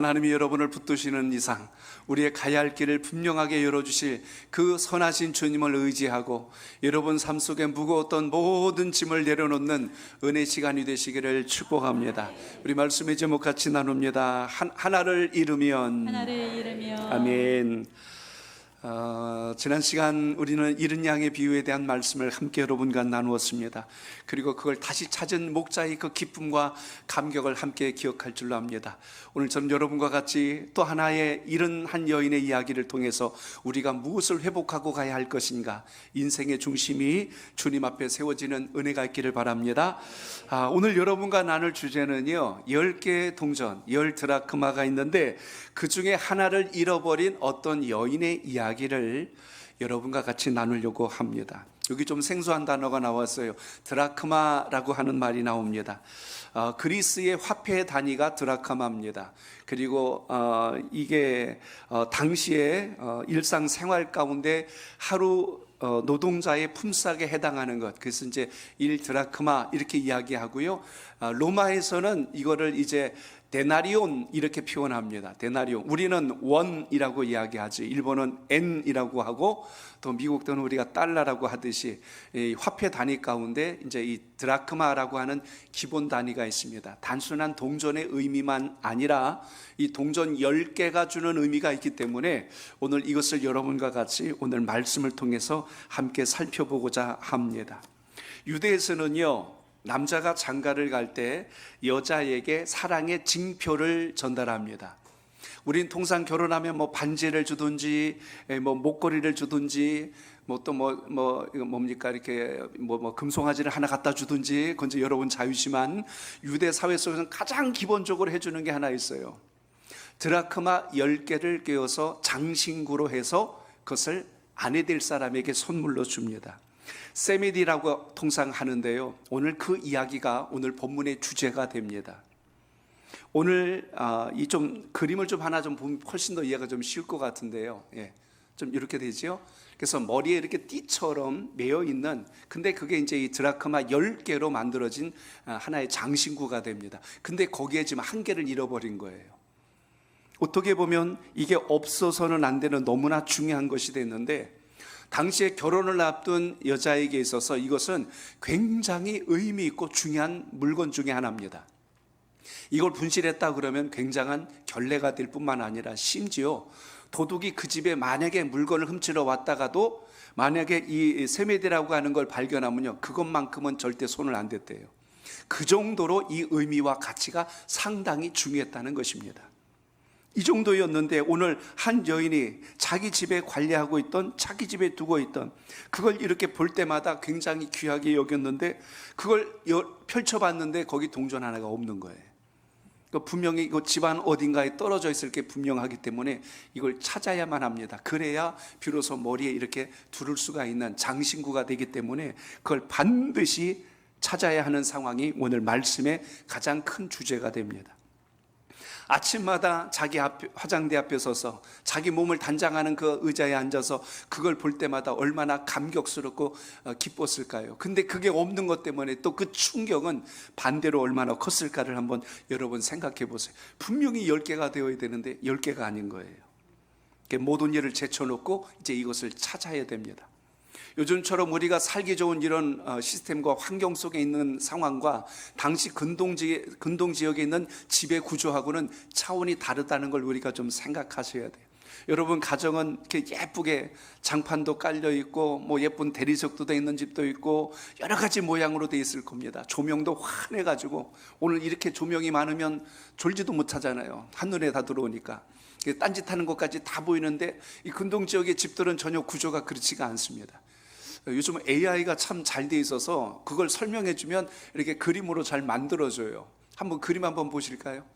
하나님이 여러분을 붙드시는 이상 우리의 가야 할 길을 분명하게 열어주실 그 선하신 주님을 의지하고 여러분 삶 속에 무거웠던 모든 짐을 내려놓는 은혜 시간이 되시기를 축복합니다. 우리 말씀의 제목 같이 나눕니다. 하나를 잃으면 아멘. 지난 시간 우리는 잃은 양의 비유에 대한 말씀을 함께 여러분과 나누었습니다. 그리고 그걸 다시 찾은 목자의 그 기쁨과 감격을 함께 기억할 줄로 압니다. 오늘 저는 여러분과 같이 또 하나의 잃은 한 여인의 이야기를 통해서 우리가 무엇을 회복하고 가야 할 것인가, 인생의 중심이 주님 앞에 세워지는 은혜가 있기를 바랍니다. 오늘 여러분과 나눌 주제는요, 10개의 동전, 10드라크마가 있는데 그 중에 하나를 잃어버린 어떤 여인의 이야기를 여러분과 같이 나누려고 합니다. 여기 좀 생소한 단어가 나왔어요. 드라크마라고 하는 말이 나옵니다. 그리스의 화폐 단위가 드라크마입니다. 그리고 이게 당시에 일상생활 가운데 하루 노동자의 품삯에 해당하는 것, 그래서 이제 1드라크마 이렇게 이야기하고요. 로마에서는 이거를 이제 데나리온 이렇게 표현합니다. 데나리온. 우리는 원이라고 이야기하지, 일본은 엔이라고 하고, 또 미국은 우리가 달러라고 하듯이 이 화폐 단위 가운데 이제 이 드라크마라고 하는 기본 단위가 있습니다. 단순한 동전의 의미만 아니라 이 동전 10개가 주는 의미가 있기 때문에 오늘 이것을 여러분과 같이 오늘 말씀을 통해서 함께 살펴보고자 합니다. 유대에서는요, 남자가 장가를 갈 때 여자에게 사랑의 징표를 전달합니다. 우린 통상 결혼하면 뭐 반지를 주든지 뭐 목걸이를 주든지 이거 뭡니까, 이렇게 금송아지를 하나 갖다 주든지, 그건 이제 여러분 자유지만 유대 사회 속에서는 가장 기본적으로 해주는 게 하나 있어요. 드라크마 10개를 꿰어서 장신구로 해서 그것을 아내 될 사람에게 선물로 줍니다. 세미디라고 통상 하는데요, 오늘 그 이야기가 오늘 본문의 주제가 됩니다. 오늘 이 좀 그림을 좀 하나 좀 보면 훨씬 더 이해가 좀 쉬울 것 같은데요. 좀 이렇게 되죠. 그래서 머리에 이렇게 띠처럼 매여 있는, 근데 그게 이제 이 드라크마 10개로 만들어진 하나의 장신구가 됩니다. 근데 거기에 지금 한 개를 잃어버린 거예요. 어떻게 보면 이게 없어서는 안 되는 너무나 중요한 것이 됐는데, 당시에 결혼을 앞둔 여자에게 있어서 이것은 굉장히 의미 있고 중요한 물건 중에 하나입니다. 이걸 분실했다 그러면 굉장한 결례가 될 뿐만 아니라 심지어 도둑이 그 집에 만약에 물건을 훔치러 왔다가도 만약에 이 세메대라고 하는 걸 발견하면요, 그것만큼은 절대 손을 안 댔대요. 그 정도로 이 의미와 가치가 상당히 중요했다는 것입니다. 이 정도였는데 오늘 한 여인이 자기 집에 관리하고 있던, 자기 집에 두고 있던 그걸 이렇게 볼 때마다 굉장히 귀하게 여겼는데 그걸 펼쳐봤는데 거기 동전 하나가 없는 거예요. 분명히 이거 집안 어딘가에 떨어져 있을 게 분명하기 때문에 이걸 찾아야만 합니다. 그래야 비로소 머리에 이렇게 두를 수가 있는 장신구가 되기 때문에 그걸 반드시 찾아야 하는 상황이 오늘 말씀의 가장 큰 주제가 됩니다. 아침마다 자기 화장대 앞에 서서 자기 몸을 단장하는 그 의자에 앉아서 그걸 볼 때마다 얼마나 감격스럽고 기뻤을까요? 근데 그게 없는 것 때문에 또 그 충격은 반대로 얼마나 컸을까를 한번 여러분 생각해 보세요. 분명히 10개가 되어야 되는데 10개가 아닌 거예요. 모든 일을 제쳐놓고 이제 이것을 찾아야 됩니다. 요즘처럼 우리가 살기 좋은 이런 시스템과 환경 속에 있는 상황과 당시 근동지역에 있는 지배 구조하고는 차원이 다르다는 걸 우리가 좀 생각하셔야 돼요. 여러분 가정은 이렇게 예쁘게 장판도 깔려 있고 뭐 예쁜 대리석도 돼 있는 집도 있고 여러 가지 모양으로 돼 있을 겁니다. 조명도 환해가지고 오늘 이렇게 조명이 많으면 졸지도 못하잖아요. 한눈에 다 들어오니까. 딴짓하는 것까지 다 보이는데 이 근동지역의 집들은 전혀 구조가 그렇지가 않습니다. 요즘 AI가 참 잘 돼 있어서 그걸 설명해 주면 이렇게 그림으로 잘 만들어줘요. 한번 그림 한번 보실까요?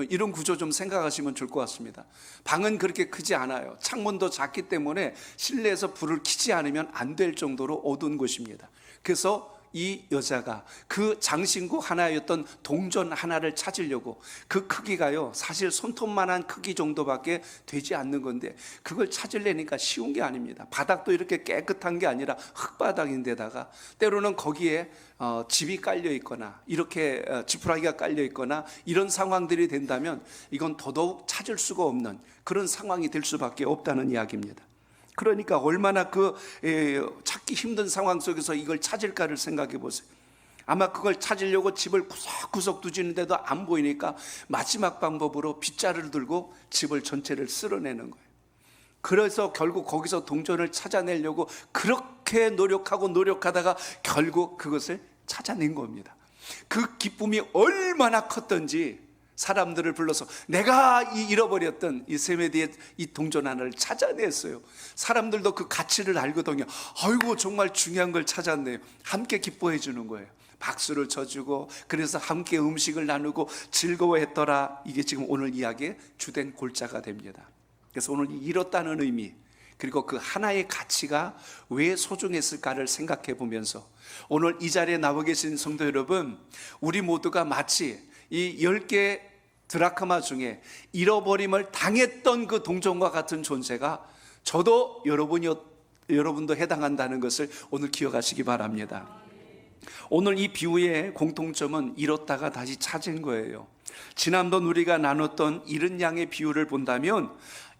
이런 구조 좀 생각하시면 좋을 것 같습니다. 방은 그렇게 크지 않아요. 창문도 작기 때문에 실내에서 불을 켜지 않으면 안 될 정도로 어두운 곳입니다. 그래서 이 여자가 그 장신구 하나였던 동전 하나를 찾으려고, 그 크기가요 사실 손톱만한 크기 정도밖에 되지 않는 건데 그걸 찾으려니까 쉬운 게 아닙니다. 바닥도 이렇게 깨끗한 게 아니라 흙바닥인데다가 때로는 거기에 집이 깔려 있거나 이렇게 지푸라기가 깔려 있거나 이런 상황들이 된다면 이건 더더욱 찾을 수가 없는 그런 상황이 될 수밖에 없다는 이야기입니다. 그러니까 얼마나 찾기 힘든 상황 속에서 이걸 찾을까를 생각해 보세요. 아마 그걸 찾으려고 집을 구석구석 두지는데도 안 보이니까 마지막 방법으로 빗자루를 들고 집을 전체를 쓸어내는 거예요. 그래서 결국 거기서 동전을 찾아내려고 그렇게 노력하다가 결국 그것을 찾아낸 겁니다. 그 기쁨이 얼마나 컸던지 사람들을 불러서 내가 잃어버렸던 이 세메디의 이 동전 하나를 찾아냈어요. 사람들도 그 가치를 알거든요. 아이고 정말 중요한 걸 찾았네요. 함께 기뻐해 주는 거예요. 박수를 쳐주고, 그래서 함께 음식을 나누고 즐거워했더라. 이게 지금 오늘 이야기의 주된 골자가 됩니다. 그래서 오늘 잃었다는 의미, 그리고 그 하나의 가치가 왜 소중했을까를 생각해 보면서 오늘 이 자리에 나와 계신 성도 여러분, 우리 모두가 마치 이 10개 드라크마 중에 잃어버림을 당했던 그 동전과 같은 존재가 저도 여러분도 해당한다는 것을 오늘 기억하시기 바랍니다. 오늘 이 비유의 공통점은 잃었다가 다시 찾은 거예요. 지난번 우리가 나눴던 잃은 양의 비유를 본다면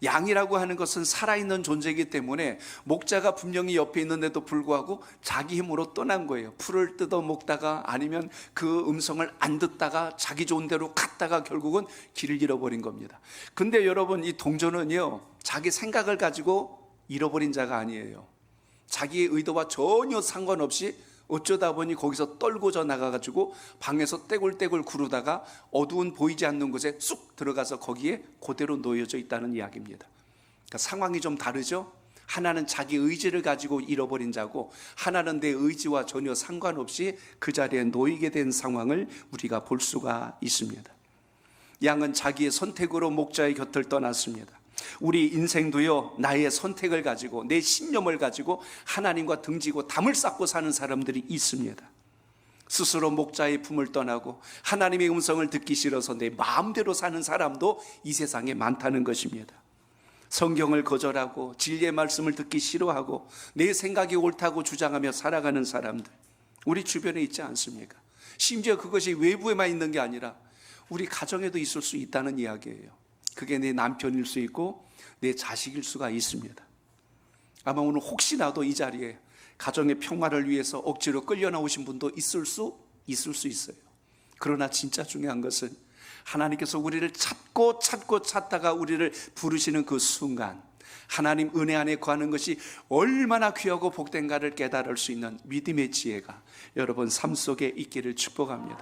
양이라고 하는 것은 살아있는 존재이기 때문에 목자가 분명히 옆에 있는데도 불구하고 자기 힘으로 떠난 거예요. 풀을 뜯어 먹다가 아니면 그 음성을 안 듣다가 자기 좋은 대로 갔다가 결국은 길을 잃어버린 겁니다. 근데 여러분, 이 동전은요 자기 생각을 가지고 잃어버린 자가 아니에요. 자기의 의도와 전혀 상관없이 어쩌다 보니 거기서 떨고져 나가가지고 방에서 떼굴떼굴 구르다가 어두운 보이지 않는 곳에 쑥 들어가서 거기에 그대로 놓여져 있다는 이야기입니다. 그러니까 상황이 좀 다르죠. 하나는 자기 의지를 가지고 잃어버린 자고, 하나는 내 의지와 전혀 상관없이 그 자리에 놓이게 된 상황을 우리가 볼 수가 있습니다. 양은 자기의 선택으로 목자의 곁을 떠났습니다. 우리 인생도요 나의 선택을 가지고 내 신념을 가지고 하나님과 등지고 담을 쌓고 사는 사람들이 있습니다. 스스로 목자의 품을 떠나고 하나님의 음성을 듣기 싫어서 내 마음대로 사는 사람도 이 세상에 많다는 것입니다. 성경을 거절하고 진리의 말씀을 듣기 싫어하고 내 생각이 옳다고 주장하며 살아가는 사람들 우리 주변에 있지 않습니까? 심지어 그것이 외부에만 있는 게 아니라 우리 가정에도 있을 수 있다는 이야기예요. 그게 내 남편일 수 있고 내 자식일 수가 있습니다. 아마 오늘 혹시라도 이 자리에 가정의 평화를 위해서 억지로 끌려 나오신 분도 있을 수 있어요. 그러나 진짜 중요한 것은 하나님께서 우리를 찾다가 우리를 부르시는 그 순간, 하나님 은혜 안에 거하는 것이 얼마나 귀하고 복된가를 깨달을 수 있는 믿음의 지혜가 여러분 삶 속에 있기를 축복합니다.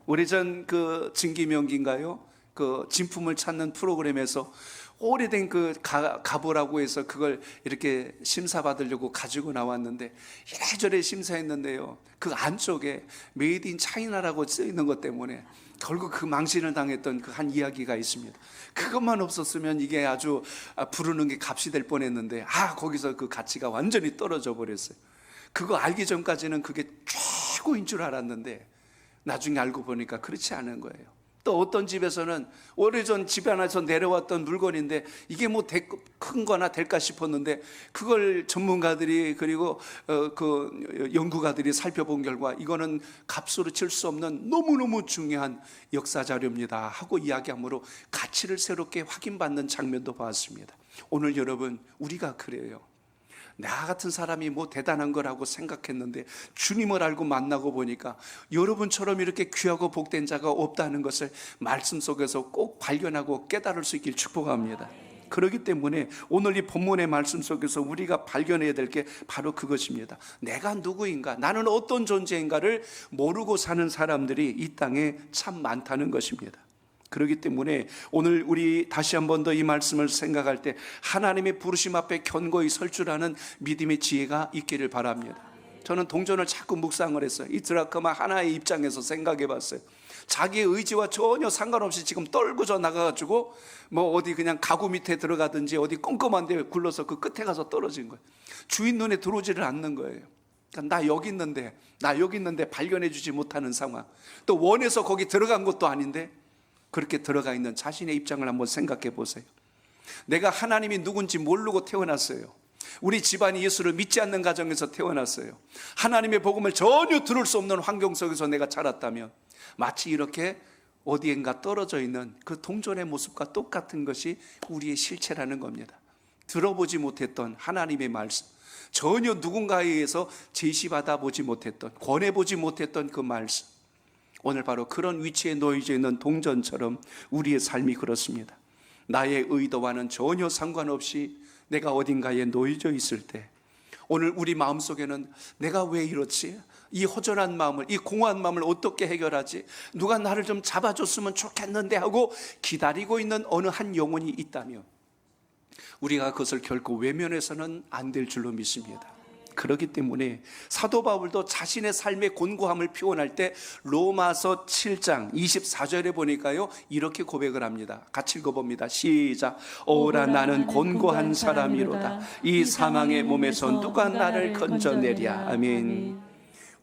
오래전 그 증기명기인가요? 그 진품을 찾는 프로그램에서 오래된 그 가보라고 해서 그걸 이렇게 심사받으려고 가지고 나왔는데 이래저래 심사했는데요, 그 안쪽에 메이드 인 차이나라고 쓰여있는 것 때문에 결국 그 망신을 당했던 그 한 이야기가 있습니다. 그것만 없었으면 이게 아주 부르는 게 값이 될 뻔했는데 거기서 그 가치가 완전히 떨어져 버렸어요. 그거 알기 전까지는 그게 최고인 줄 알았는데 나중에 알고 보니까 그렇지 않은 거예요. 또 어떤 집에서는 오래전 집 안에서 내려왔던 물건인데 이게 뭐 큰 거나 될까 싶었는데 그걸 전문가들이 그리고 그 연구가들이 살펴본 결과 이거는 값으로 칠 수 없는 너무너무 중요한 역사 자료입니다 하고 이야기하므로 가치를 새롭게 확인받는 장면도 봤습니다. 오늘 여러분, 우리가 그래요. 나 같은 사람이 뭐 대단한 거라고 생각했는데 주님을 알고 만나고 보니까 여러분처럼 이렇게 귀하고 복된 자가 없다는 것을 말씀 속에서 꼭 발견하고 깨달을 수 있길 축복합니다. 그렇기 때문에 오늘 이 본문의 말씀 속에서 우리가 발견해야 될 게 바로 그것입니다. 내가 누구인가, 나는 어떤 존재인가를 모르고 사는 사람들이 이 땅에 참 많다는 것입니다. 그렇기 때문에 오늘 우리 다시 한 번 더 이 말씀을 생각할 때 하나님의 부르심 앞에 견고히 설 줄 아는 믿음의 지혜가 있기를 바랍니다. 저는 동전을 자꾸 묵상을 했어요. 이 드라크마 하나의 입장에서 생각해 봤어요. 자기의 의지와 전혀 상관없이 지금 떨구져 나가가지고 뭐 어디 그냥 가구 밑에 들어가든지 어디 꼼꼼한 데 굴러서 그 끝에 가서 떨어진 거예요. 주인 눈에 들어오지를 않는 거예요. 그러니까 나 여기 있는데 발견해 주지 못하는 상황, 또 원해서 거기 들어간 것도 아닌데 그렇게 들어가 있는 자신의 입장을 한번 생각해 보세요. 내가 하나님이 누군지 모르고 태어났어요. 우리 집안이 예수를 믿지 않는 가정에서 태어났어요. 하나님의 복음을 전혀 들을 수 없는 환경 속에서 내가 자랐다면 마치 이렇게 어디엔가 떨어져 있는 그 동전의 모습과 똑같은 것이 우리의 실체라는 겁니다. 들어보지 못했던 하나님의 말씀, 전혀 누군가에 의해서 제시받아 보지 못했던, 권해보지 못했던 그 말씀, 오늘 바로 그런 위치에 놓여져 있는 동전처럼 우리의 삶이 그렇습니다. 나의 의도와는 전혀 상관없이 내가 어딘가에 놓여져 있을 때 오늘 우리 마음속에는 내가 왜 이렇지? 이 허전한 마음을, 이 공허한 마음을 어떻게 해결하지? 누가 나를 좀 잡아줬으면 좋겠는데 하고 기다리고 있는 어느 한 영혼이 있다면 우리가 그것을 결코 외면해서는 안 될 줄로 믿습니다. 그렇기 때문에 사도 바울도 자신의 삶의 곤고함을 표현할 때 로마서 7장 24절에 보니까요 이렇게 고백을 합니다. 같이 읽어봅니다. 시작. 오라 나는 곤고한 사람이로다. 이 사망의 몸에서 누가 나를 건져내랴. 아멘.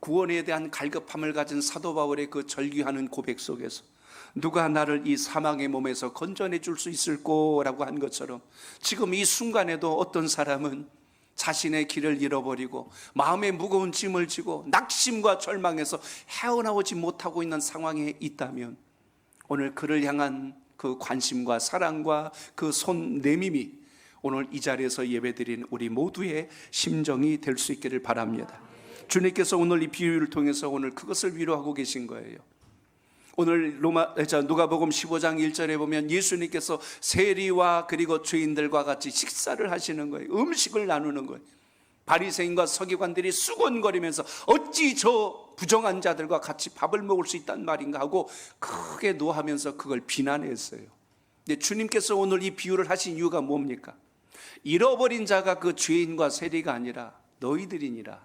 구원에 대한 갈급함을 가진 사도 바울의 그 절규하는 고백 속에서 누가 나를 이 사망의 몸에서 건져내 줄 수 있을 거라고 한 것처럼 지금 이 순간에도 어떤 사람은 자신의 길을 잃어버리고 마음에 무거운 짐을 지고 낙심과 절망에서 헤어나오지 못하고 있는 상황에 있다면 오늘 그를 향한 그 관심과 사랑과 그 손 내밈이 오늘 이 자리에서 예배드린 우리 모두의 심정이 될 수 있기를 바랍니다. 주님께서 오늘 이 비유를 통해서 오늘 그것을 위로하고 계신 거예요. 오늘 누가복음 15장 1절에 보면 예수님께서 세리와 그리고 죄인들과 같이 식사를 하시는 거예요. 음식을 나누는 거예요. 바리새인과 서기관들이 수곤거리면서 어찌 저 부정한 자들과 같이 밥을 먹을 수 있단 말인가 하고 크게 노하면서 그걸 비난했어요. 근데 주님께서 오늘 이 비유를 하신 이유가 뭡니까? 잃어버린 자가 그 죄인과 세리가 아니라 너희들이니라.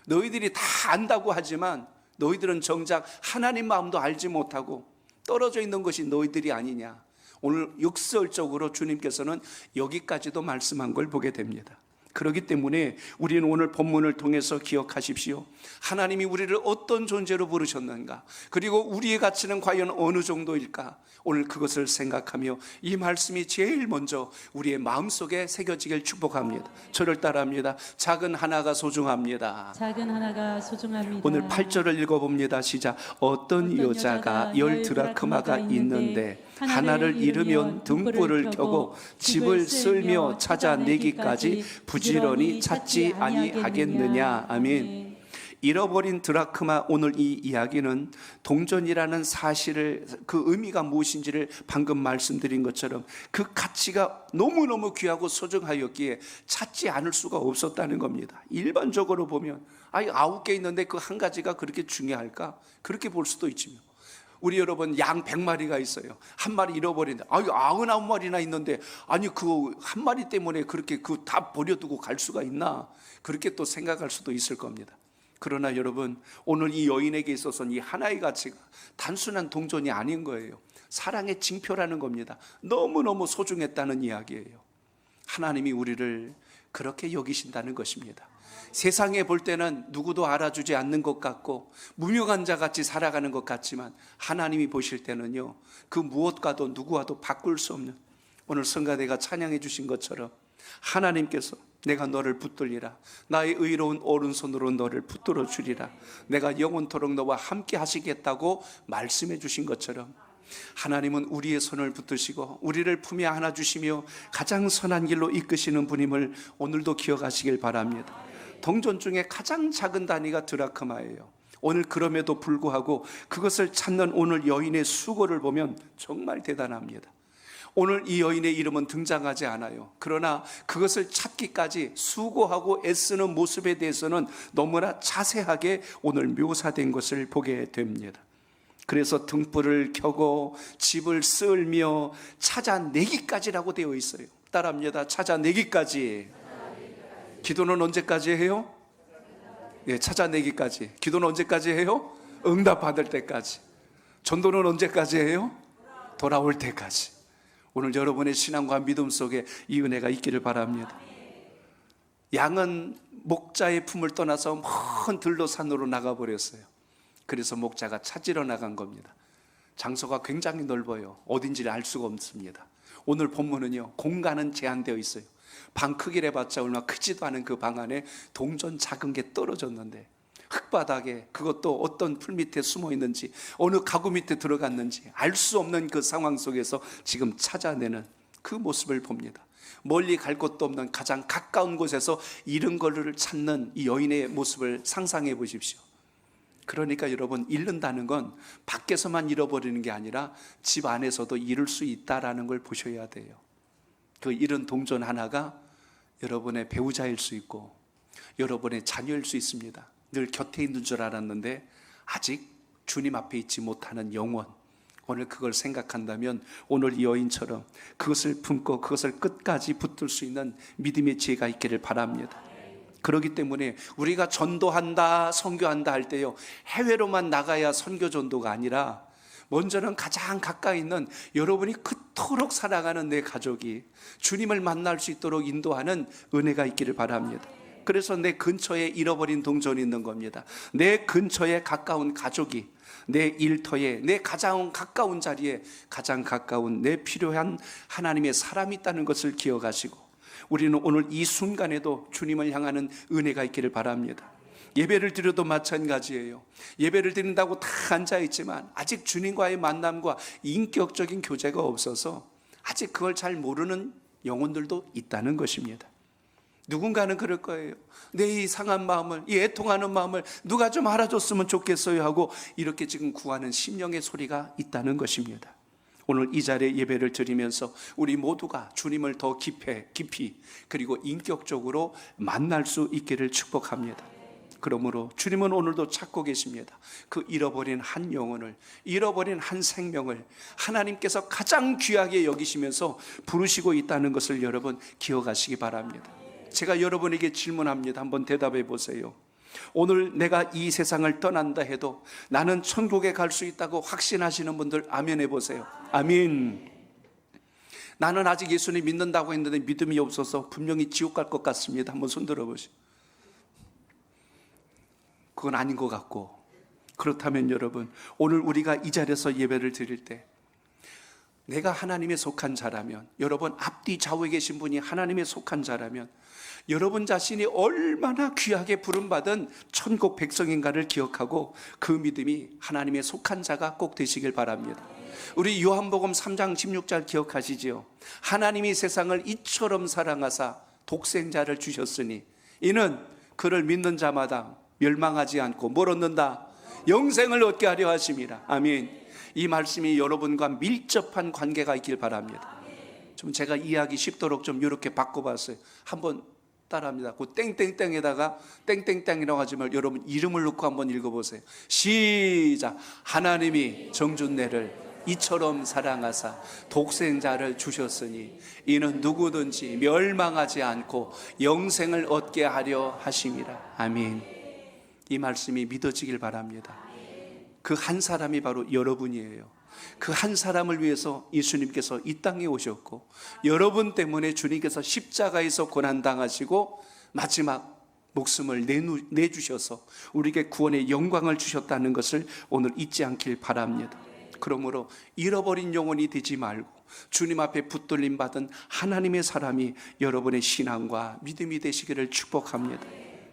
너희들이 다 안다고 하지만 너희들은 정작 하나님 마음도 알지 못하고 떨어져 있는 것이 너희들이 아니냐. 오늘 역설적으로 주님께서는 여기까지도 말씀한 걸 보게 됩니다. 그렇기 때문에 우리는 오늘 본문을 통해서 기억하십시오. 하나님이 우리를 어떤 존재로 부르셨는가, 그리고 우리의 가치는 과연 어느 정도일까, 오늘 그것을 생각하며 이 말씀이 제일 먼저 우리의 마음속에 새겨지길 축복합니다. 저를 따라합니다. 작은 하나가 소중합니다. 작은 하나가 소중합니다. 오늘 8절을 읽어봅니다. 시작. 어떤 여자가 10드라크마가 있는데 하나를 잃으면 등불을 켜고 집을 쓸며 찾아내기까지 부지런히 찾지 아니하겠느냐. 아멘. 잃어버린 드라크마, 오늘 이 이야기는 동전이라는 사실을, 그 의미가 무엇인지를 방금 말씀드린 것처럼 그 가치가 너무너무 귀하고 소중하였기에 찾지 않을 수가 없었다는 겁니다. 일반적으로 보면 9개 있는데 그 한 가지가 그렇게 중요할까? 그렇게 볼 수도 있지요. 우리 여러분 양 100마리가 있어요. 한 마리 잃어버린다. 99마리나 있는데 그 한 마리 때문에 그렇게 그 다 버려두고 갈 수가 있나? 그렇게 또 생각할 수도 있을 겁니다. 그러나 여러분, 오늘 이 여인에게 있어서는 이 하나의 가치가 단순한 동전이 아닌 거예요. 사랑의 징표라는 겁니다. 너무너무 소중했다는 이야기예요. 하나님이 우리를 그렇게 여기신다는 것입니다. 세상에 볼 때는 누구도 알아주지 않는 것 같고 무명한 자 같이 살아가는 것 같지만 하나님이 보실 때는요, 그 무엇과도 누구와도 바꿀 수 없는, 오늘 성가대가 찬양해 주신 것처럼 하나님께서 내가 너를 붙들리라, 나의 의로운 오른손으로 너를 붙들어 주리라, 내가 영원토록 너와 함께 하시겠다고 말씀해 주신 것처럼 하나님은 우리의 손을 붙드시고 우리를 품에 안아주시며 가장 선한 길로 이끄시는 분임을 오늘도 기억하시길 바랍니다. 동전 중에 가장 작은 단위가 드라크마예요. 오늘 그럼에도 불구하고 그것을 찾는 오늘 여인의 수고를 보면 정말 대단합니다. 오늘 이 여인의 이름은 등장하지 않아요. 그러나 그것을 찾기까지 수고하고 애쓰는 모습에 대해서는 너무나 자세하게 오늘 묘사된 것을 보게 됩니다. 그래서 등불을 켜고 집을 쓸며 찾아내기까지라고 되어 있어요. 따라합니다. 찾아내기까지. 기도는 언제까지 해요? 찾아내기까지. 기도는 언제까지 해요? 응답 받을 때까지. 전도는 언제까지 해요? 돌아올 때까지. 오늘 여러분의 신앙과 믿음 속에 이 은혜가 있기를 바랍니다. 양은 목자의 품을 떠나서 먼 들로 산으로 나가버렸어요. 그래서 목자가 찾으러 나간 겁니다. 장소가 굉장히 넓어요. 어딘지를 알 수가 없습니다. 오늘 본문은요, 공간은 제한되어 있어요. 방 크기를 해봤자 얼마 크지도 않은 그 방 안에 동전 작은 게 떨어졌는데, 흙바닥에, 그것도 어떤 풀 밑에 숨어 있는지, 어느 가구 밑에 들어갔는지 알 수 없는 그 상황 속에서 지금 찾아내는 그 모습을 봅니다. 멀리 갈 곳도 없는 가장 가까운 곳에서 잃은 것을 찾는 이 여인의 모습을 상상해 보십시오. 그러니까 여러분, 잃는다는 건 밖에서만 잃어버리는 게 아니라 집 안에서도 잃을 수 있다라는 걸 보셔야 돼요. 그 잃은 동전 하나가 여러분의 배우자일 수 있고 여러분의 자녀일 수 있습니다. 늘 곁에 있는 줄 알았는데 아직 주님 앞에 있지 못하는 영혼, 오늘 그걸 생각한다면 오늘 이 여인처럼 그것을 품고 그것을 끝까지 붙들 수 있는 믿음의 지혜가 있기를 바랍니다. 그렇기 때문에 우리가 전도한다, 선교한다 할 때요, 해외로만 나가야 선교 전도가 아니라 먼저는 가장 가까이 있는 여러분이 그토록 사랑하는 내 가족이 주님을 만날 수 있도록 인도하는 은혜가 있기를 바랍니다. 그래서 내 근처에 잃어버린 동전이 있는 겁니다. 내 근처에 가까운 가족이, 내 일터에, 내 가장 가까운 자리에 가장 가까운 내 필요한 하나님의 사람이 있다는 것을 기억하시고, 우리는 오늘 이 순간에도 주님을 향하는 은혜가 있기를 바랍니다. 예배를 드려도 마찬가지예요. 예배를 드린다고 다 앉아있지만 아직 주님과의 만남과 인격적인 교제가 없어서 아직 그걸 잘 모르는 영혼들도 있다는 것입니다. 누군가는 그럴 거예요. 내 이 상한 마음을, 이 애통하는 마음을 누가 좀 알아줬으면 좋겠어요 하고 이렇게 지금 구하는 심령의 소리가 있다는 것입니다. 오늘 이 자리에 예배를 드리면서 우리 모두가 주님을 더 깊이 그리고 인격적으로 만날 수 있기를 축복합니다. 그러므로 주님은 오늘도 찾고 계십니다. 그 잃어버린 한 영혼을, 잃어버린 한 생명을 하나님께서 가장 귀하게 여기시면서 부르시고 있다는 것을 여러분 기억하시기 바랍니다. 제가 여러분에게 질문합니다. 한번 대답해 보세요. 오늘 내가 이 세상을 떠난다 해도 나는 천국에 갈 수 있다고 확신하시는 분들 아멘 해보세요. 아멘. 나는 아직 예수님 믿는다고 했는데 믿음이 없어서 분명히 지옥 갈 것 같습니다. 한번 손 들어보시죠. 그건 아닌 것 같고, 그렇다면 여러분, 오늘 우리가 이 자리에서 예배를 드릴 때 내가 하나님에 속한 자라면, 여러분 앞뒤 좌우에 계신 분이 하나님에 속한 자라면 여러분 자신이 얼마나 귀하게 부름받은 천국 백성인가를 기억하고 그 믿음이 하나님에 속한 자가 꼭 되시길 바랍니다. 우리 요한복음 3장 16절 기억하시지요? 하나님이 세상을 이처럼 사랑하사 독생자를 주셨으니 이는 그를 믿는 자마다 멸망하지 않고 뭘 얻는다? 영생을 얻게 하려 하심이라. 아멘. 이 말씀이 여러분과 밀접한 관계가 있길 바랍니다. 좀 제가 이해하기 쉽도록 좀 이렇게 바꿔봤어요. 한번 따라합니다. 그 땡땡땡에다가 땡땡땡이라고 하지 말고 여러분 이름을 넣고 한번 읽어보세요. 시작. 하나님이 정준내를 이처럼 사랑하사 독생자를 주셨으니 이는 누구든지 멸망하지 않고 영생을 얻게 하려 하심이라. 아멘. 이 말씀이 믿어지길 바랍니다. 그 한 사람이 바로 여러분이에요. 그 한 사람을 위해서 예수님께서 이 땅에 오셨고 여러분 때문에 주님께서 십자가에서 고난당하시고 마지막 목숨을 내주셔서 우리에게 구원의 영광을 주셨다는 것을 오늘 잊지 않길 바랍니다. 그러므로 잃어버린 영혼이 되지 말고 주님 앞에 붙들림 받은 하나님의 사람이 여러분의 신앙과 믿음이 되시기를 축복합니다.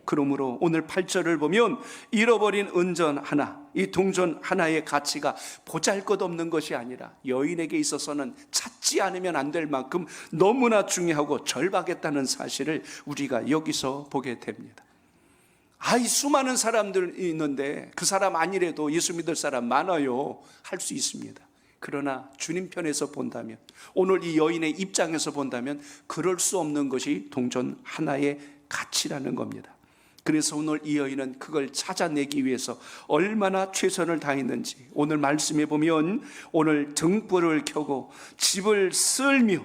그러므로 오늘 8절을 보면 잃어버린 은전 하나, 이 동전 하나의 가치가 보잘것없는 것이 아니라 여인에게 있어서는 찾지 않으면 안 될 만큼 너무나 중요하고 절박했다는 사실을 우리가 여기서 보게 됩니다. 수많은 사람들이 있는데 그 사람 아니래도 예수 믿을 사람 많아요. 할 수 있습니다. 그러나 주님 편에서 본다면, 오늘 이 여인의 입장에서 본다면 그럴 수 없는 것이 동전 하나의 가치라는 겁니다. 그래서 오늘 이 여인은 그걸 찾아내기 위해서 얼마나 최선을 다했는지 오늘 말씀에 보면 오늘 등불을 켜고 집을 쓸며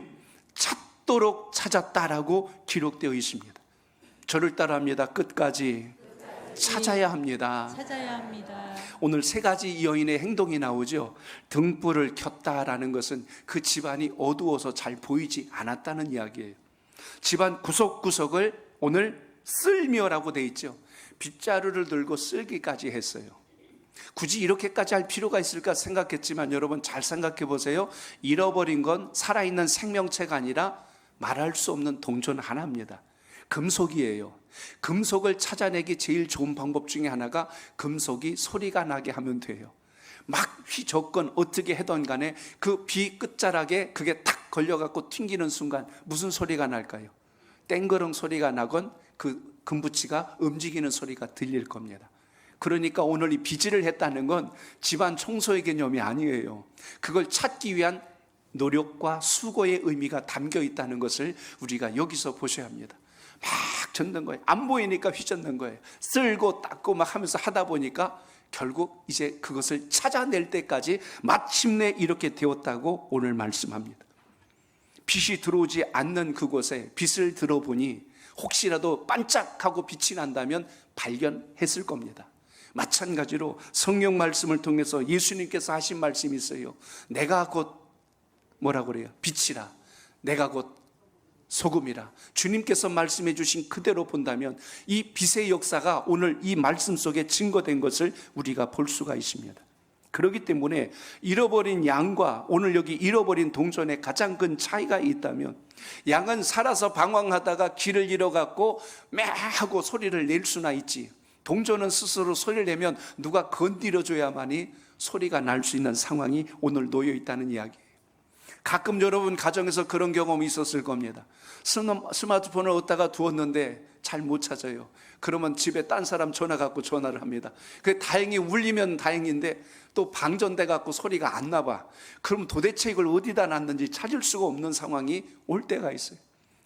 찾도록 찾았다라고 기록되어 있습니다. 저를 따라합니다. 끝까지 찾아야 합니다. 찾아야 합니다. 오늘 세 가지 이 여인의 행동이 나오죠. 등불을 켰다라는 것은 그 집안이 어두워서 잘 보이지 않았다는 이야기예요. 집안 구석구석을 오늘 쓸며라고 돼 있죠. 빗자루를 들고 쓸기까지 했어요. 굳이 이렇게까지 할 필요가 있을까 생각했지만 여러분 잘 생각해 보세요. 잃어버린 건 살아있는 생명체가 아니라 말할 수 없는 동전 하나입니다. 금속이에요. 금속을 찾아내기 제일 좋은 방법 중에 하나가 금속이 소리가 나게 하면 돼요. 막 휘젓건 어떻게 하던 간에 그 비 끝자락에 그게 탁 걸려갖고 튕기는 순간 무슨 소리가 날까요? 땡그렁 소리가 나건 그 금붙이가 움직이는 소리가 들릴 겁니다. 그러니까 오늘 이 비질을 했다는 건 집안 청소의 개념이 아니에요. 그걸 찾기 위한 노력과 수고의 의미가 담겨 있다는 것을 우리가 여기서 보셔야 합니다. 막 젓는 거예요. 안 보이니까 휘젓는 거예요. 쓸고 닦고 막 하면서 하다 보니까 결국 이제 그것을 찾아낼 때까지 마침내 이렇게 되었다고 오늘 말씀합니다. 빛이 들어오지 않는 그곳에 빛을 들어보니 혹시라도 반짝하고 빛이 난다면 발견했을 겁니다. 마찬가지로 성경 말씀을 통해서 예수님께서 하신 말씀이 있어요. 내가 곧 뭐라고 그래요? 빛이라. 내가 곧 소금이라. 주님께서 말씀해 주신 그대로 본다면 이 빛의 역사가 오늘 이 말씀 속에 증거된 것을 우리가 볼 수가 있습니다. 그렇기 때문에 잃어버린 양과 오늘 여기 잃어버린 동전의 가장 큰 차이가 있다면, 양은 살아서 방황하다가 길을 잃어갖고 매 하고 소리를 낼 수나 있지, 동전은 스스로 소리를 내면 누가 건드려줘야만이 소리가 날 수 있는 상황이 오늘 놓여 있다는 이야기예요. 가끔 여러분 가정에서 그런 경험이 있었을 겁니다. 스마트폰을 얻다가 두었는데 잘 못 찾아요. 그러면 집에 딴 사람 전화 갖고 전화를 합니다. 그 다행히 울리면 다행인데 또 방전돼 갖고 소리가 안 나봐. 그럼 도대체 이걸 어디다 놨는지 찾을 수가 없는 상황이 올 때가 있어요.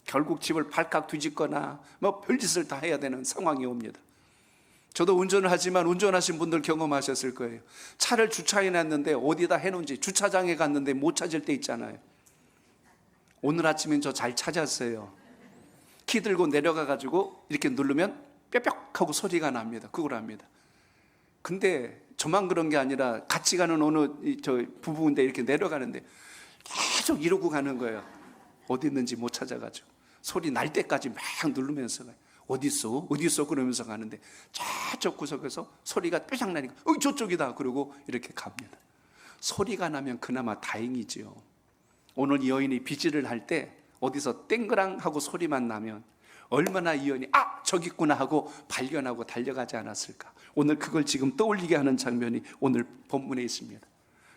결국 집을 발칵 뒤집거나 뭐 별짓을 다 해야 되는 상황이 옵니다. 저도 운전을 하지만 운전하신 분들 경험하셨을 거예요. 차를 주차해 놨는데 어디다 해놓은지, 주차장에 갔는데 못 찾을 때 있잖아요. 오늘 아침엔 저 잘 찾았어요. 키 들고 내려가 가지고 이렇게 누르면 뼈뼈 하고 소리가 납니다. 그걸 합니다. 근데 저만 그런 게 아니라 같이 가는 어느 저 부부인데 이렇게 내려가는데 계속 이러고 가는 거예요. 어디 있는지 못 찾아가지고 소리 날 때까지 막 누르면서 가요. 어디 있어? 어디 있어? 그러면서 가는데 저쪽 구석에서 소리가 뾰장 나니까 저쪽이다 그러고 이렇게 갑니다. 소리가 나면 그나마 다행이지요. 오늘 이 여인이 빗질을 할 때 어디서 땡그랑 하고 소리만 나면 얼마나 이 여인이 저기 있구나 하고 발견하고 달려가지 않았을까. 오늘 그걸 지금 떠올리게 하는 장면이 오늘 본문에 있습니다.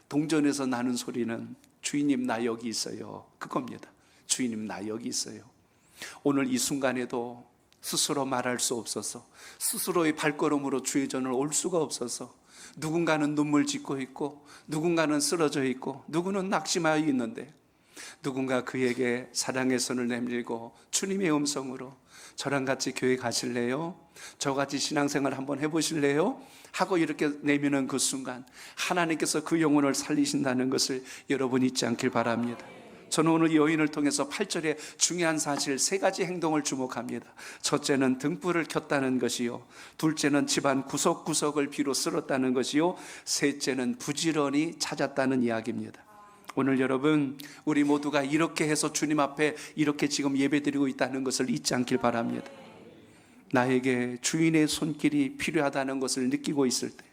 동전에서 나는 소리는 주인님 나 여기 있어요, 그겁니다. 주인님 나 여기 있어요. 오늘 이 순간에도 스스로 말할 수 없어서, 스스로의 발걸음으로 주의 전을 올 수가 없어서 누군가는 눈물 짓고 있고 누군가는 쓰러져 있고 누구는 낙심하여 있는데, 누군가 그에게 사랑의 손을 내밀고 주님의 음성으로 저랑 같이 교회 가실래요? 저같이 신앙생활 한번 해보실래요? 하고 이렇게 내미는 그 순간 하나님께서 그 영혼을 살리신다는 것을 여러분 잊지 않길 바랍니다. 저는 오늘 이 여인을 통해서 8절에 중요한 사실 3가지 행동을 주목합니다. 첫째는 등불을 켰다는 것이요, 둘째는 집안 구석구석을 비로 쓸었다는 것이요, 셋째는 부지런히 찾았다는 이야기입니다. 오늘 여러분 우리 모두가 이렇게 해서 주님 앞에 이렇게 지금 예배드리고 있다는 것을 잊지 않길 바랍니다. 나에게 주인의 손길이 필요하다는 것을 느끼고 있을 때,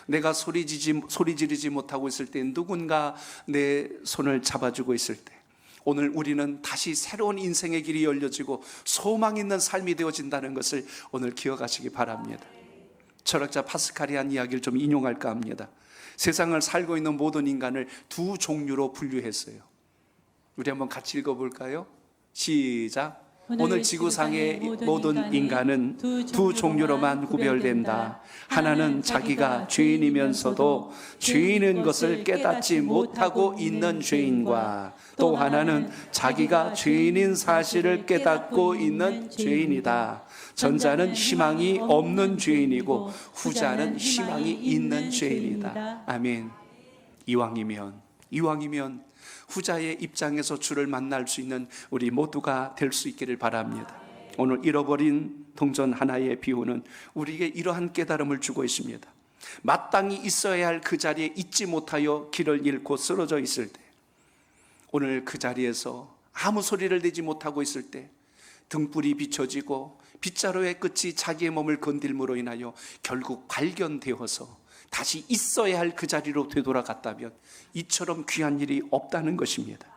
내가 소리 지르지 못하고 있을 때 누군가 내 손을 잡아주고 있을 때, 오늘 우리는 다시 새로운 인생의 길이 열려지고 소망 있는 삶이 되어진다는 것을 오늘 기억하시기 바랍니다. 철학자 파스칼이 한 이야기를 좀 인용할까 합니다. 세상을 살고 있는 모든 인간을 2 종류로 분류했어요. 우리 한번 같이 읽어볼까요? 시작. 오늘 지구상의 모든 인간은 2 종류로만 구별된다. 하나는 자기가 죄인이면서도 죄인인 것을 깨닫지 못하고 있는 죄인과, 또 하나는 자기가 죄인인 사실을 깨닫고 있는 죄인이다. 전자는 희망이 없는 죄인이고 후자는 희망이 있는 죄인이다. 아멘. 이왕이면 후자의 입장에서 주를 만날 수 있는 우리 모두가 될 수 있기를 바랍니다. 오늘 잃어버린 동전 하나의 비유는 우리에게 이러한 깨달음을 주고 있습니다. 마땅히 있어야 할 그 자리에 있지 못하여 길을 잃고 쓰러져 있을 때, 오늘 그 자리에서 아무 소리를 내지 못하고 있을 때, 등불이 비춰지고 빗자루의 끝이 자기의 몸을 건들므로 인하여 결국 발견되어서 다시 있어야 할 그 자리로 되돌아갔다면 이처럼 귀한 일이 없다는 것입니다.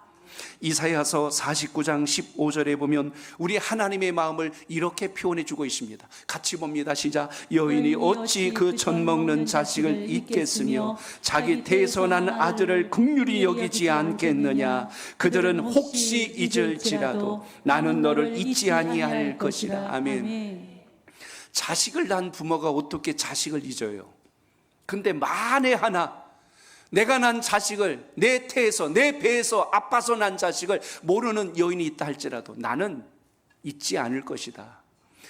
이사야서 49장 15절에 보면 우리 하나님의 마음을 이렇게 표현해 주고 있습니다. 같이 봅니다. 시작. 여인이 어찌 그 젖 먹는 자식을 잊겠으며 자기 태선한 아들을 긍휼히 여기지 않겠느냐. 그들은 혹시 잊을지라도 나는 너를 잊지 아니할 것이다. 아멘. 자식을 낳은 부모가 어떻게 자식을 잊어요? 근데 만에 하나 내가 난 자식을, 내 태에서, 내 배에서 아파서 난 자식을 모르는 여인이 있다 할지라도 나는 잊지 않을 것이다.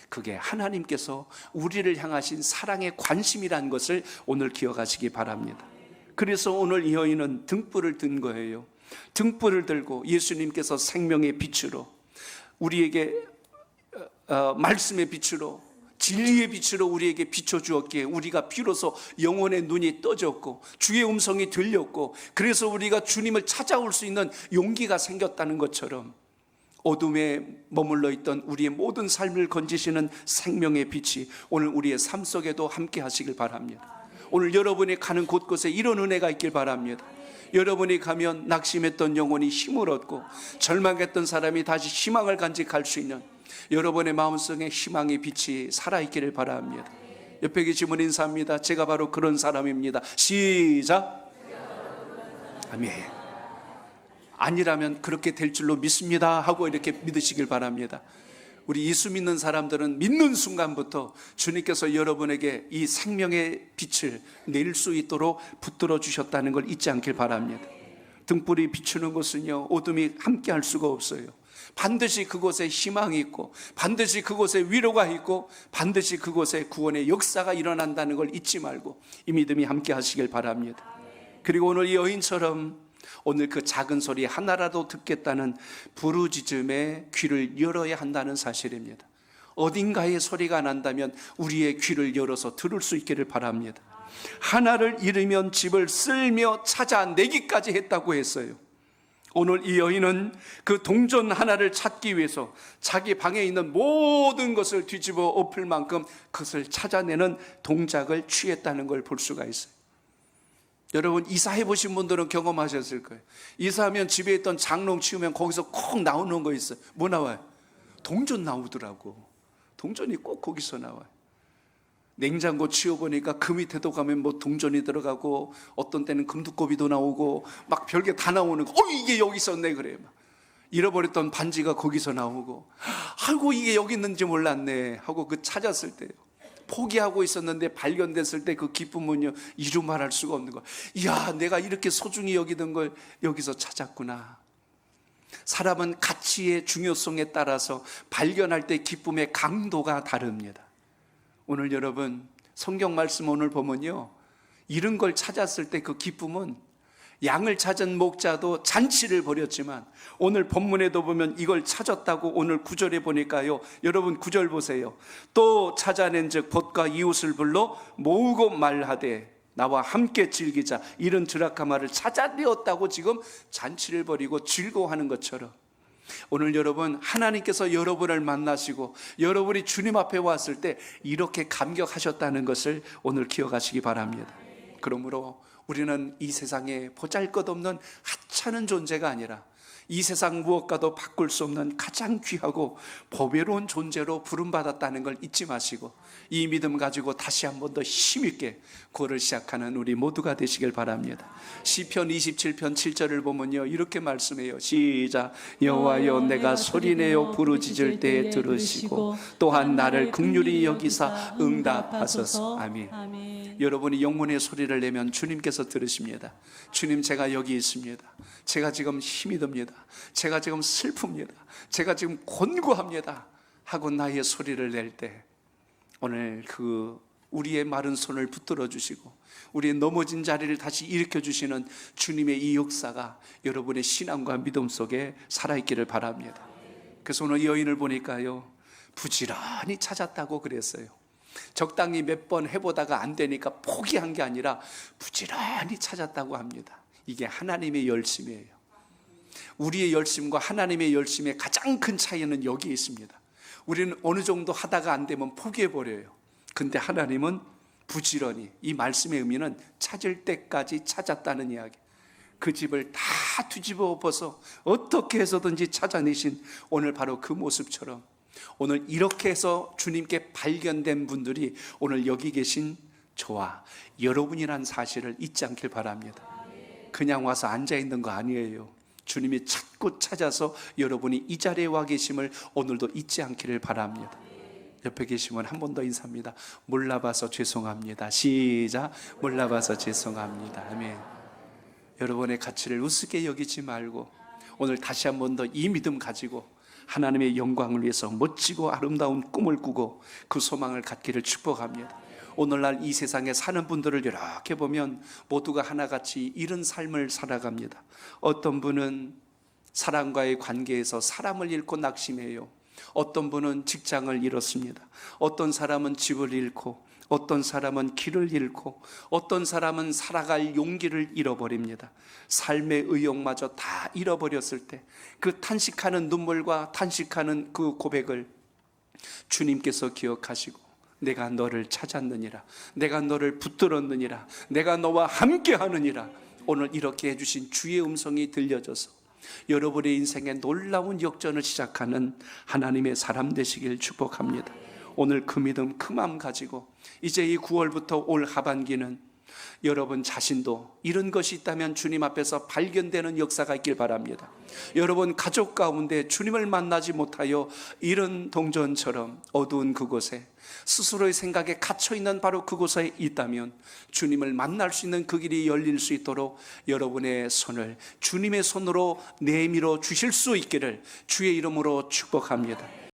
그게 하나님께서 우리를 향하신 사랑의 관심이라는 것을 오늘 기억하시기 바랍니다. 그래서 오늘 이 여인은 등불을 든 거예요. 등불을 들고 예수님께서 생명의 빛으로 우리에게 말씀의 빛으로 진리의 빛으로 우리에게 비춰주었기에 우리가 비로소 영혼의 눈이 떠졌고 주의 음성이 들렸고 그래서 우리가 주님을 찾아올 수 있는 용기가 생겼다는 것처럼 어둠에 머물러 있던 우리의 모든 삶을 건지시는 생명의 빛이 오늘 우리의 삶 속에도 함께 하시길 바랍니다. 오늘 여러분이 가는 곳곳에 이런 은혜가 있길 바랍니다. 여러분이 가면 낙심했던 영혼이 힘을 얻고 절망했던 사람이 다시 희망을 간직할 수 있는 여러분의 마음속에 희망의 빛이 살아있기를 바랍니다. 옆에 계신 분 인사합니다. 제가 바로 그런 사람입니다. 시작. 아멘. 아니라면 그렇게 될 줄로 믿습니다 하고 이렇게 믿으시길 바랍니다. 우리 예수 믿는 사람들은 믿는 순간부터 주님께서 여러분에게 이 생명의 빛을 내릴 수 있도록 붙들어 주셨다는 걸 잊지 않길 바랍니다. 등불이 비추는 것은요, 어둠이 함께 할 수가 없어요. 반드시 그곳에 희망이 있고 반드시 그곳에 위로가 있고 반드시 그곳에 구원의 역사가 일어난다는 걸 잊지 말고 이 믿음이 함께 하시길 바랍니다. 그리고 오늘 이 여인처럼 오늘 그 작은 소리 하나라도 듣겠다는 부르짖음에 귀를 열어야 한다는 사실입니다. 어딘가에 소리가 난다면 우리의 귀를 열어서 들을 수 있기를 바랍니다. 하나를 잃으면 집을 쓸며 찾아내기까지 했다고 했어요. 오늘 이 여인은 그 동전 하나를 찾기 위해서 자기 방에 있는 모든 것을 뒤집어 엎을 만큼 그것을 찾아내는 동작을 취했다는 걸 볼 수가 있어요. 여러분 이사해 보신 분들은 경험하셨을 거예요. 이사하면 집에 있던 장롱 치우면 거기서 콕 나오는 거 있어요. 뭐 나와요? 동전 나오더라고. 동전이 꼭 거기서 나와요. 냉장고 치워보니까 그 밑에도 가면 뭐 동전이 들어가고 어떤 때는 금두꺼비도 나오고 막 별게 다 나오는 거. 이게 여기 있었네 그래요. 막. 잃어버렸던 반지가 거기서 나오고 아이고 이게 여기 있는지 몰랐네 하고 그 찾았을 때요. 포기하고 있었는데 발견됐을 때 그 기쁨은요 이루 말할 수가 없는 거야. 이야 내가 이렇게 소중히 여기던 걸 여기서 찾았구나. 사람은 가치의 중요성에 따라서 발견할 때 기쁨의 강도가 다릅니다. 오늘 여러분 성경 말씀 오늘 보면요 잃은 걸 찾았을 때 그 기쁨은 양을 찾은 목자도 잔치를 벌였지만 오늘 본문에도 보면 이걸 찾았다고 오늘 9절에 보니까요 여러분 9절 보세요. 또 찾아낸 즉 벗과 이웃을 불러 모으고 말하되 나와 함께 즐기자. 이런 드라카마를 찾아내었다고 지금 잔치를 벌이고 즐거워하는 것처럼 오늘 여러분 하나님께서 여러분을 만나시고 여러분이 주님 앞에 왔을 때 이렇게 감격하셨다는 것을 오늘 기억하시기 바랍니다. 그러므로 우리는 이 세상에 보잘것없는 하찮은 존재가 아니라 이 세상 무엇과도 바꿀 수 없는 가장 귀하고 보배로운 존재로 부름받았다는 걸 잊지 마시고 이 믿음 가지고 다시 한 번 더 힘있게 구호를 시작하는 우리 모두가 되시길 바랍니다. 시편 27편 7절을 보면요 이렇게 말씀해요. 시작. 여호와여 내가 소리내어 부르짖을 때에 들으시고 또한 나를 긍휼히 여기사 응답하소서. 아멘. 여러분이 영혼의 소리를 내면 주님께서 들으십니다. 주님 제가 여기 있습니다. 제가 지금 힘이 듭니다. 제가 지금 슬픕니다. 제가 지금 곤고합니다 하고 나의 소리를 낼 때 오늘 그 우리의 마른 손을 붙들어 주시고 우리의 넘어진 자리를 다시 일으켜 주시는 주님의 이 역사가 여러분의 신앙과 믿음 속에 살아있기를 바랍니다. 그래서 오늘 이 여인을 보니까요 부지런히 찾았다고 그랬어요. 적당히 몇 번 해보다가 안 되니까 포기한 게 아니라 부지런히 찾았다고 합니다. 이게 하나님의 열심이에요. 우리의 열심과 하나님의 열심의 가장 큰 차이는 여기에 있습니다. 우리는 어느 정도 하다가 안 되면 포기해버려요. 근데 하나님은 부지런히, 이 말씀의 의미는 찾을 때까지 찾았다는 이야기. 그 집을 다 뒤집어 엎어서 어떻게 해서든지 찾아내신 오늘 바로 그 모습처럼, 오늘 이렇게 해서 주님께 발견된 분들이 오늘 여기 계신 저와 여러분이란 사실을 잊지 않길 바랍니다. 그냥 와서 앉아있는 거 아니에요. 주님이 찾고 찾아서 여러분이 이 자리에 와 계심을 오늘도 잊지 않기를 바랍니다. 옆에 계시면 한 번 더 인사합니다. 몰라봐서 죄송합니다. 시작. 몰라봐서 죄송합니다. 아멘. 여러분의 가치를 우습게 여기지 말고 오늘 다시 한 번 더 이 믿음 가지고 하나님의 영광을 위해서 멋지고 아름다운 꿈을 꾸고 그 소망을 갖기를 축복합니다. 오늘날 이 세상에 사는 분들을 이렇게 보면 모두가 하나같이 이런 삶을 살아갑니다. 어떤 분은 사람과의 관계에서 사람을 잃고 낙심해요. 어떤 분은 직장을 잃었습니다. 어떤 사람은 집을 잃고, 어떤 사람은 길을 잃고, 어떤 사람은 살아갈 용기를 잃어버립니다. 삶의 의욕마저 다 잃어버렸을 때 그 탄식하는 눈물과 탄식하는 그 고백을 주님께서 기억하시고, 내가 너를 찾았느니라, 내가 너를 붙들었느니라, 내가 너와 함께 하느니라, 오늘 이렇게 해주신 주의 음성이 들려져서 여러분의 인생에 놀라운 역전을 시작하는 하나님의 사람 되시길 축복합니다. 오늘 그 믿음, 그 마음 가지고 이제 이 9월부터 올 하반기는 여러분 자신도 이런 것이 있다면 주님 앞에서 발견되는 역사가 있길 바랍니다. 여러분 가족 가운데 주님을 만나지 못하여 이런 동전처럼 어두운 그곳에 스스로의 생각에 갇혀있는 바로 그곳에 있다면 주님을 만날 수 있는 그 길이 열릴 수 있도록 여러분의 손을 주님의 손으로 내밀어 주실 수 있기를 주의 이름으로 축복합니다.